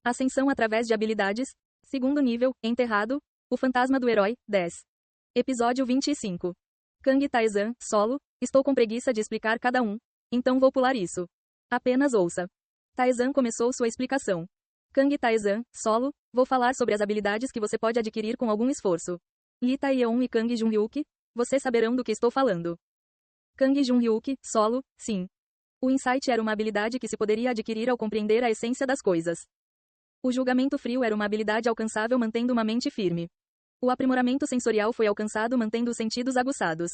Ascensão através de habilidades. Segundo nível, enterrado. O fantasma do herói, 10. Episódio 25. Kang Taezan, solo. Estou com preguiça de explicar cada um, então vou pular isso. Apenas ouça. Taezan começou sua explicação. Kang Taezan, solo. Vou falar sobre as habilidades que você pode adquirir com algum esforço. Lee Taeyeon e Kang Junhyuk, vocês saberão do que estou falando. Kang Junhyuk, solo, sim. O insight era uma habilidade que se poderia adquirir ao compreender a essência das coisas. O julgamento frio era uma habilidade alcançável mantendo uma mente firme. O aprimoramento sensorial foi alcançado mantendo os sentidos aguçados.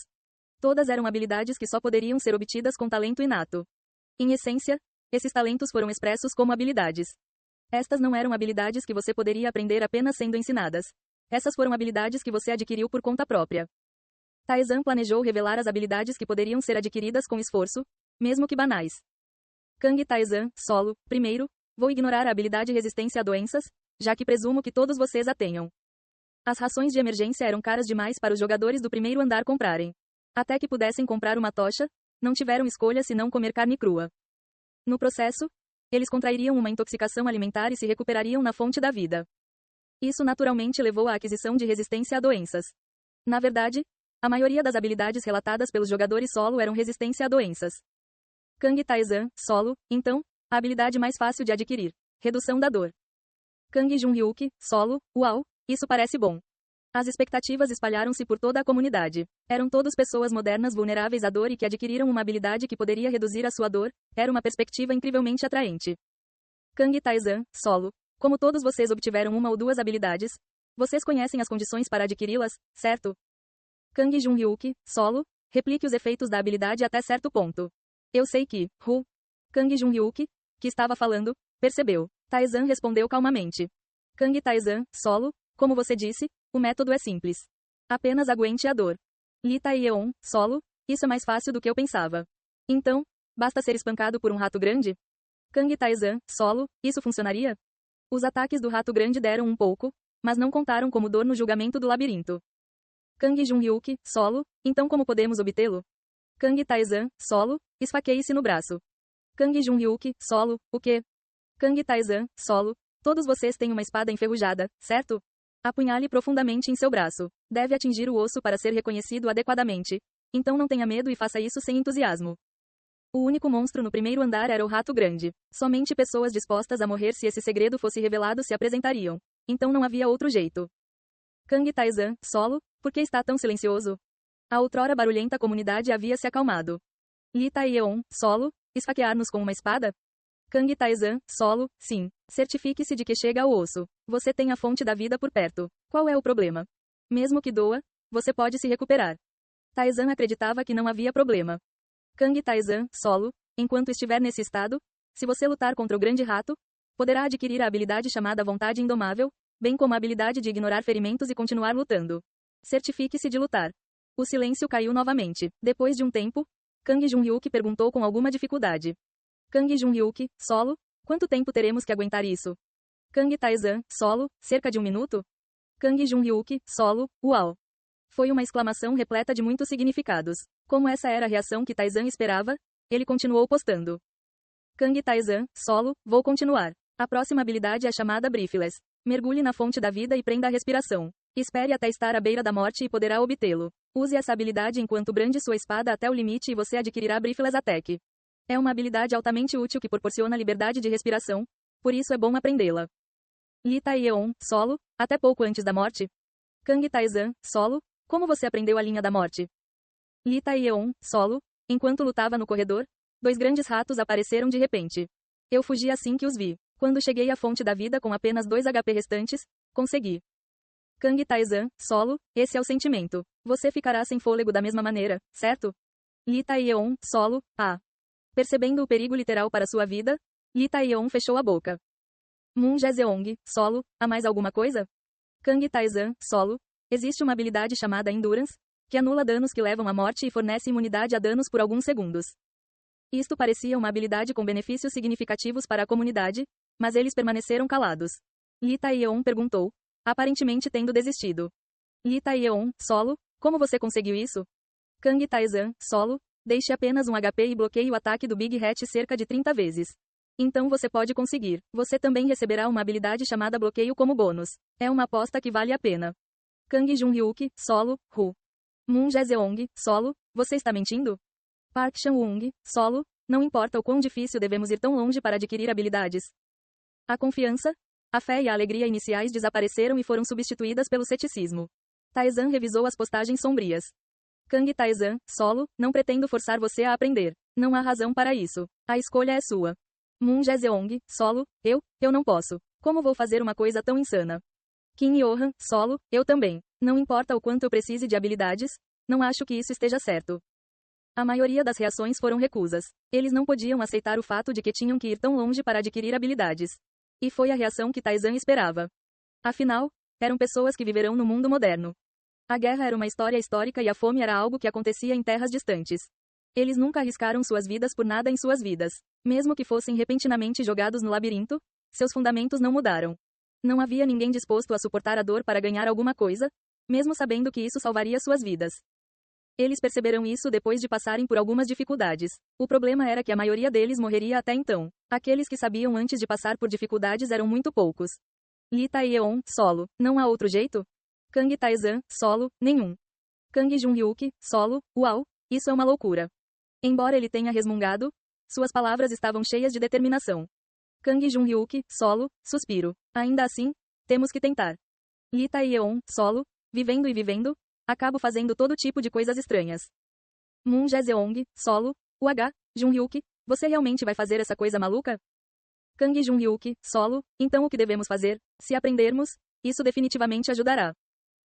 Todas eram habilidades que só poderiam ser obtidas com talento inato. Em essência, esses talentos foram expressos como habilidades. Estas não eram habilidades que você poderia aprender apenas sendo ensinadas. Essas foram habilidades que você adquiriu por conta própria. Taezan planejou revelar as habilidades que poderiam ser adquiridas com esforço, mesmo que banais. Kang Taezan, solo, primeiro, vou ignorar a habilidade resistência a doenças, já que presumo que todos vocês a tenham. As rações de emergência eram caras demais para os jogadores do primeiro andar comprarem. Até que pudessem comprar uma tocha, não tiveram escolha senão comer carne crua. No processo, eles contrairiam uma intoxicação alimentar e se recuperariam na fonte da vida. Isso naturalmente levou à aquisição de resistência a doenças. Na verdade, a maioria das habilidades relatadas pelos jogadores solo eram resistência a doenças. Kang Taezan, solo, então, a habilidade mais fácil de adquirir. Redução da dor. Kang Junhyuk, solo, uau, isso parece bom. As expectativas espalharam-se por toda a comunidade. Eram todos pessoas modernas vulneráveis à dor e que adquiriram uma habilidade que poderia reduzir a sua dor, era uma perspectiva incrivelmente atraente. Kang Taezan, solo, como todos vocês obtiveram uma ou duas habilidades, vocês conhecem as condições para adquiri-las, certo? Kang Junhyuk, solo, replique os efeitos da habilidade até certo ponto. Eu sei que, Kang Junhyuk, que estava falando, percebeu. Taezan respondeu calmamente. Kang Taezan, solo, como você disse, o método é simples. Apenas aguente a dor. Lee Taeyeon, solo, isso é mais fácil do que eu pensava. Então, basta ser espancado por um rato grande? Kang Taezan, solo, isso funcionaria? Os ataques do rato grande deram um pouco, mas não contaram como dor no julgamento do labirinto. Kang Junhyuk, solo, então como podemos obtê-lo? Kang Taezan, solo, esfaqueie-se no braço. Kang Junhyuk, solo, o quê? Kang Taezan, solo, todos vocês têm uma espada enferrujada, certo? Apunhale profundamente em seu braço. Deve atingir o osso para ser reconhecido adequadamente. Então não tenha medo e faça isso sem entusiasmo. O único monstro no primeiro andar era o rato grande. Somente pessoas dispostas a morrer se esse segredo fosse revelado se apresentariam. Então não havia outro jeito. Kang Taezan, solo, por que está tão silencioso? A outrora barulhenta comunidade havia se acalmado. Lee Taeyeon, solo, esfaquear-nos com uma espada? Kang Taezan, solo, sim. Certifique-se de que chega ao osso. Você tem a fonte da vida por perto. Qual é o problema? Mesmo que doa, você pode se recuperar. Taezan acreditava que não havia problema. Kang Taezan, solo, enquanto estiver nesse estado, se você lutar contra o grande rato, poderá adquirir a habilidade chamada vontade indomável, bem como a habilidade de ignorar ferimentos e continuar lutando. Certifique-se de lutar. O silêncio caiu novamente. Depois de um tempo, Kang Junhyuk perguntou com alguma dificuldade. Kang Junhyuk, solo, quanto tempo teremos que aguentar isso? Kang Taezan, solo, cerca de 1 minuto? Kang Junhyuk, solo, uau. Foi uma exclamação repleta de muitos significados. Como essa era a reação que Taezan esperava, ele continuou postando. Kang Taezan, solo, vou continuar. A próxima habilidade é chamada Breathless. Mergulhe na fonte da vida e prenda a respiração. Espere até estar à beira da morte e poderá obtê-lo. Use essa habilidade enquanto brande sua espada até o limite e você adquirirá Breathless Attack. É uma habilidade altamente útil que proporciona liberdade de respiração, por isso é bom aprendê-la. Lee Taeyeon, solo, até pouco antes da morte? Kang Taezan, solo, como você aprendeu a linha da morte? Lee Taeyeon, solo, enquanto lutava no corredor, 2 grandes ratos apareceram de repente. Eu fugi assim que os vi. Quando cheguei à fonte da vida com apenas 2 HP restantes, consegui. Kang Taezan, solo, esse é o sentimento. Você ficará sem fôlego da mesma maneira, certo? Lee Taeyeon, solo, Percebendo o perigo literal para sua vida, Lee Taeyeon fechou a boca. Moon Jaeseong, solo, há mais alguma coisa? Kang Taezan, solo, existe uma habilidade chamada Endurance, que anula danos que levam à morte e fornece imunidade a danos por alguns segundos. Isto parecia uma habilidade com benefícios significativos para a comunidade, mas eles permaneceram calados. Lee Taeyeon perguntou, aparentemente tendo desistido. Lee Taeyeon, solo, como você conseguiu isso? Kang Taezan, solo, deixe apenas um HP e bloqueie o ataque do Big Hat cerca de 30 vezes. Então você pode conseguir. Você também receberá uma habilidade chamada bloqueio como bônus. É uma aposta que vale a pena. Kang Jun-hyuk, solo, Ru. Moon Jae-seong, solo, você está mentindo? Park Chan-woong, solo, não importa o quão difícil devemos ir tão longe para adquirir habilidades. A confiança, a fé e a alegria iniciais desapareceram e foram substituídas pelo ceticismo. Taezan revisou as postagens sombrias. Kang Taezan, solo, não pretendo forçar você a aprender. Não há razão para isso. A escolha é sua. Moon Jae-seong, solo, eu não posso. Como vou fazer uma coisa tão insana? Kim Yohan, solo, eu também. Não importa o quanto eu precise de habilidades, não acho que isso esteja certo. A maioria das reações foram recusas. Eles não podiam aceitar o fato de que tinham que ir tão longe para adquirir habilidades. E foi a reação que Taezan esperava. Afinal, eram pessoas que viverão no mundo moderno. A guerra era uma história histórica e a fome era algo que acontecia em terras distantes. Eles nunca arriscaram suas vidas por nada em suas vidas. Mesmo que fossem repentinamente jogados no labirinto, seus fundamentos não mudaram. Não havia ninguém disposto a suportar a dor para ganhar alguma coisa, mesmo sabendo que isso salvaria suas vidas. Eles perceberam isso depois de passarem por algumas dificuldades. O problema era que a maioria deles morreria até então. Aqueles que sabiam antes de passar por dificuldades eram muito poucos. Lee Tae-yeon, solo, não há outro jeito? Kang Taezan, solo, nenhum. Kang Jun-hyuk, solo, uau, isso é uma loucura. Embora ele tenha resmungado, suas palavras estavam cheias de determinação. Kang Jun-hyuk, solo, suspiro. Ainda assim, temos que tentar. Lee Tae-yeon, solo, vivendo e vivendo, acabo fazendo todo tipo de coisas estranhas. Moon Jae-seong, solo, Jun-hyuk, você realmente vai fazer essa coisa maluca? Kang Jun-hyuk, solo, então o que devemos fazer? Se aprendermos, isso definitivamente ajudará.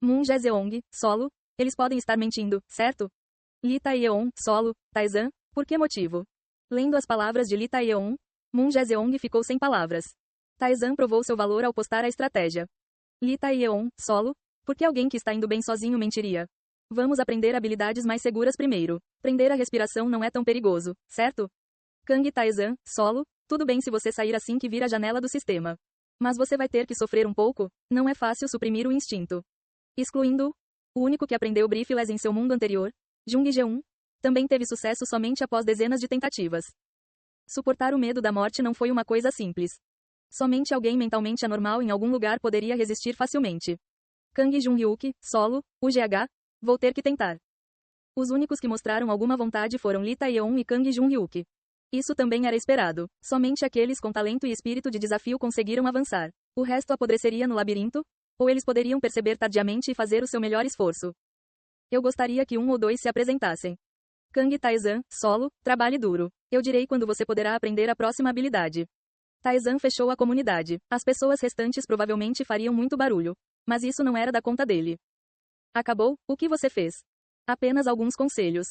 Moon Jae-seong, solo, eles podem estar mentindo, certo? Lee Tae-yeon, solo, Taezan, por que motivo? Lendo as palavras de Lee Tae-yeon, Moon Jae-seong ficou sem palavras. Taezan provou seu valor ao postar a estratégia. Lee Tae-yeon, solo, por que alguém que está indo bem sozinho mentiria? Vamos aprender habilidades mais seguras primeiro. Prender a respiração não é tão perigoso, certo? Kang Taezan, solo, tudo bem se você sair assim que vir a janela do sistema. Mas você vai ter que sofrer um pouco, não é fácil suprimir o instinto. Excluindo-o, o único que aprendeu Briefless em seu mundo anterior, Jung Jae-un, também teve sucesso somente após dezenas de tentativas. Suportar o medo da morte não foi uma coisa simples. Somente alguém mentalmente anormal em algum lugar poderia resistir facilmente. Kang Jun-hyuk, solo, UGH, vou ter que tentar. Os únicos que mostraram alguma vontade foram Lee Tae-yeon e Kang Jun-hyuk. Isso também era esperado. Somente aqueles com talento e espírito de desafio conseguiram avançar. O resto apodreceria no labirinto, ou eles poderiam perceber tardiamente e fazer o seu melhor esforço. Eu gostaria que um ou dois se apresentassem. Kang Taezan, solo, trabalhe duro. Eu direi quando você poderá aprender a próxima habilidade. Taezan fechou a comunidade. As pessoas restantes provavelmente fariam muito barulho. Mas isso não era da conta dele. Acabou, o que você fez? Apenas alguns conselhos.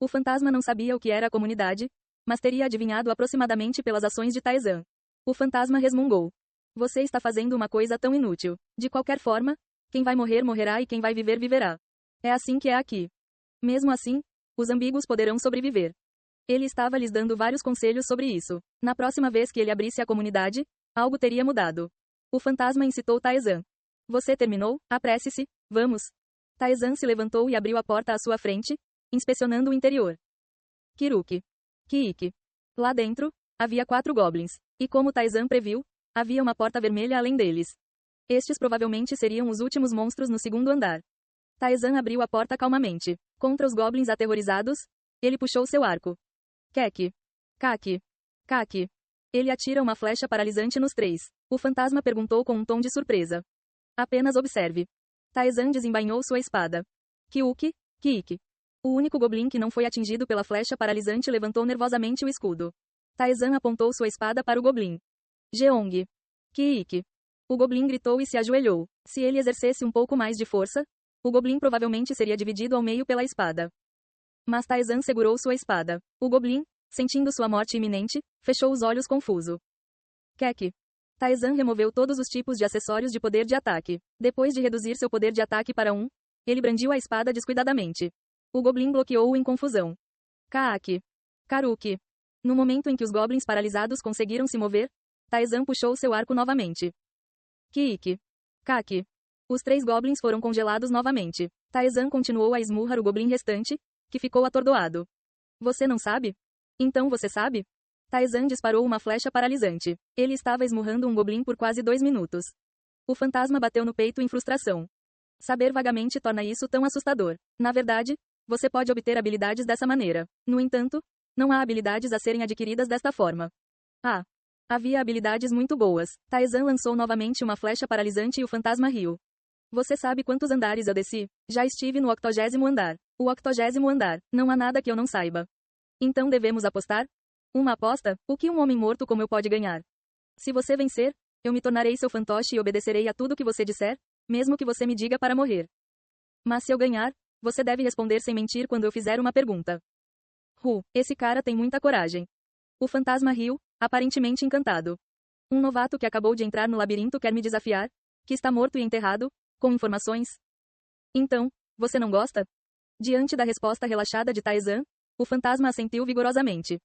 O fantasma não sabia o que era a comunidade, mas teria adivinhado aproximadamente pelas ações de Taezan. O fantasma resmungou. Você está fazendo uma coisa tão inútil. De qualquer forma, quem vai morrer morrerá e quem vai viver viverá. É assim que é aqui. Mesmo assim, os ambíguos poderão sobreviver. Ele estava lhes dando vários conselhos sobre isso. Na próxima vez que ele abrisse a comunidade, algo teria mudado. O fantasma incitou Taezan. Você terminou? Apresse-se, vamos. Taezan se levantou e abriu a porta à sua frente, inspecionando o interior. Kiruk. Kiik. Lá dentro, havia 4 goblins. E como Taezan previu, havia uma porta vermelha além deles. Estes provavelmente seriam os últimos monstros no segundo andar. Taezan abriu a porta calmamente. Contra os goblins aterrorizados, ele puxou seu arco. Kek. Kaki. Kaki. Ele atira uma flecha paralisante nos 3. O fantasma perguntou com um tom de surpresa. Apenas observe. Taezan desembainhou sua espada. Kiuk, Kiik. O único goblin que não foi atingido pela flecha paralisante levantou nervosamente o escudo. Taezan apontou sua espada para o goblin. Jeong. Kiik. O goblin gritou e se ajoelhou. Se ele exercesse um pouco mais de força, o goblin provavelmente seria dividido ao meio pela espada. Mas Taezan segurou sua espada. O goblin, sentindo sua morte iminente, fechou os olhos confuso. Kek. Taezan removeu todos os tipos de acessórios de poder de ataque. Depois de reduzir seu poder de ataque para 1, ele brandiu a espada descuidadamente. O goblin bloqueou-o em confusão. Kaak. Karuk. No momento em que os goblins paralisados conseguiram se mover, Taezan puxou seu arco novamente. Kiik. Kaki. Os 3 goblins foram congelados novamente. Taezan continuou a esmurrar o goblin restante, que ficou atordoado. Você não sabe? Então você sabe? Taizan disparou uma flecha paralisante. Ele estava esmurrando um goblin por quase 2 minutos. O fantasma bateu no peito em frustração. Saber vagamente torna isso tão assustador. Na verdade, você pode obter habilidades dessa maneira. No entanto, não há habilidades a serem adquiridas desta forma. Ah! Havia habilidades muito boas. Taizan lançou novamente uma flecha paralisante e o fantasma riu. Você sabe quantos andares eu desci? Já estive no 80º andar. O 80º andar. Não há nada que eu não saiba. Então devemos apostar? Uma aposta? O que um homem morto como eu pode ganhar? Se você vencer, eu me tornarei seu fantoche e obedecerei a tudo que você disser, mesmo que você me diga para morrer. Mas se eu ganhar, você deve responder sem mentir quando eu fizer uma pergunta. Esse cara tem muita coragem. O fantasma riu, aparentemente encantado. Um novato que acabou de entrar no labirinto quer me desafiar, que está morto e enterrado, com informações. Então, você não gosta? Diante da resposta relaxada de Taizan, o fantasma assentiu vigorosamente.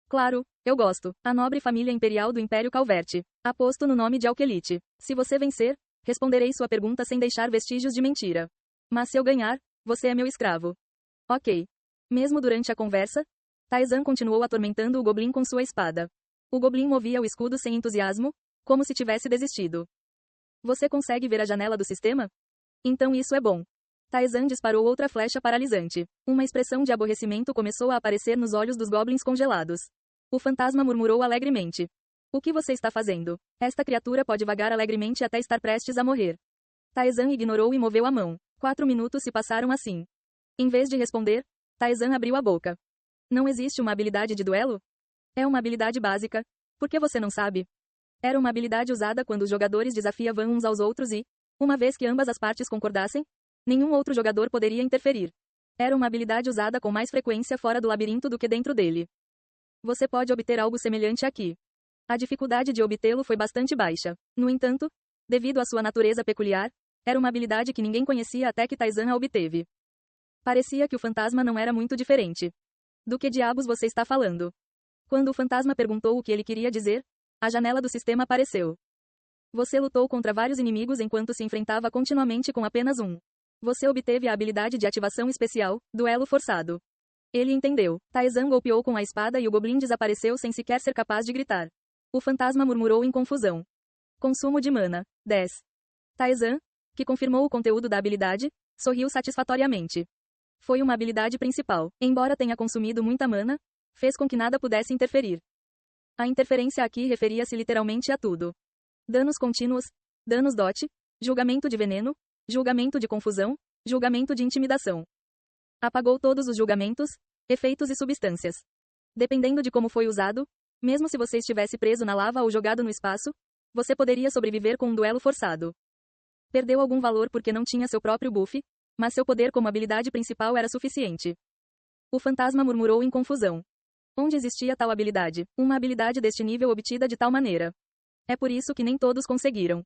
Claro, eu gosto. A nobre família imperial do Império Calverte. Aposto no nome de Alquelite. Se você vencer, responderei sua pergunta sem deixar vestígios de mentira. Mas se eu ganhar, você é meu escravo. Ok. Mesmo durante a conversa, Taizan continuou atormentando o goblin com sua espada. O goblin movia o escudo sem entusiasmo, como se tivesse desistido. Você consegue ver a janela do sistema? Então isso é bom. Taizan disparou outra flecha paralisante. Uma expressão de aborrecimento começou a aparecer nos olhos dos goblins congelados. O fantasma murmurou alegremente. O que você está fazendo? Esta criatura pode vagar alegremente até estar prestes a morrer. Taizan ignorou e moveu a mão. 4 minutos se passaram assim. Em vez de responder, Taizan abriu a boca. Não existe uma habilidade de duelo? É uma habilidade básica. Por que você não sabe? Era uma habilidade usada quando os jogadores desafiavam uns aos outros e, uma vez que ambas as partes concordassem, nenhum outro jogador poderia interferir. Era uma habilidade usada com mais frequência fora do labirinto do que dentro dele. Você pode obter algo semelhante aqui. A dificuldade de obtê-lo foi bastante baixa. No entanto, devido à sua natureza peculiar, era uma habilidade que ninguém conhecia até que Taizan a obteve. Parecia que o fantasma não era muito diferente. Do que diabos você está falando? Quando o fantasma perguntou o que ele queria dizer, a janela do sistema apareceu. Você lutou contra vários inimigos enquanto se enfrentava continuamente com apenas um. Você obteve a habilidade de ativação especial, duelo forçado. Ele entendeu. Taizan golpeou com a espada e o goblin desapareceu sem sequer ser capaz de gritar. O fantasma murmurou em confusão. Consumo de mana. 10. Taizan, que confirmou o conteúdo da habilidade, sorriu satisfatoriamente. Foi uma habilidade principal. Embora tenha consumido muita mana, fez com que nada pudesse interferir. A interferência aqui referia-se literalmente a tudo. Danos contínuos, danos DOT, julgamento de veneno, julgamento de confusão, julgamento de intimidação. Apagou todos os julgamentos, efeitos e substâncias. Dependendo de como foi usado, mesmo se você estivesse preso na lava ou jogado no espaço, você poderia sobreviver com um duelo forçado. Perdeu algum valor porque não tinha seu próprio buff, mas seu poder como habilidade principal era suficiente. O fantasma murmurou em confusão. Onde existia tal habilidade? Uma habilidade deste nível obtida de tal maneira. É por isso que nem todos conseguiram.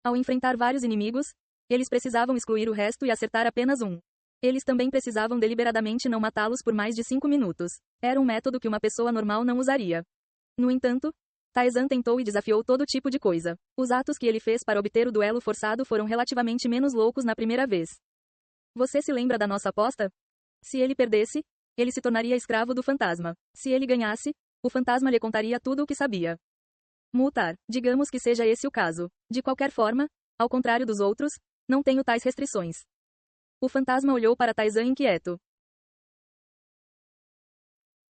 Ao enfrentar vários inimigos, eles precisavam excluir o resto e acertar apenas um. Eles também precisavam deliberadamente não matá-los por mais de 5 minutos. Era um método que uma pessoa normal não usaria. No entanto, Taizan tentou e desafiou todo tipo de coisa. Os atos que ele fez para obter o duelo forçado foram relativamente menos loucos na primeira vez. Você se lembra da nossa aposta? Se ele perdesse, ele se tornaria escravo do fantasma. Se ele ganhasse, o fantasma lhe contaria tudo o que sabia. Multar. Digamos que seja esse o caso. De qualquer forma, ao contrário dos outros, não tenho tais restrições. O fantasma olhou para Taizan inquieto.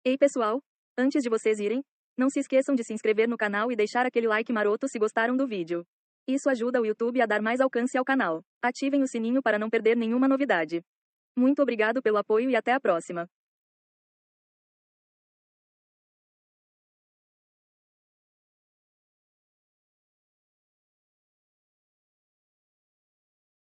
Ei pessoal, antes de vocês irem, não se esqueçam de se inscrever no canal e deixar aquele like maroto se gostaram do vídeo. Isso ajuda o YouTube a dar mais alcance ao canal. Ativem o sininho para não perder nenhuma novidade. Muito obrigado pelo apoio e até a próxima.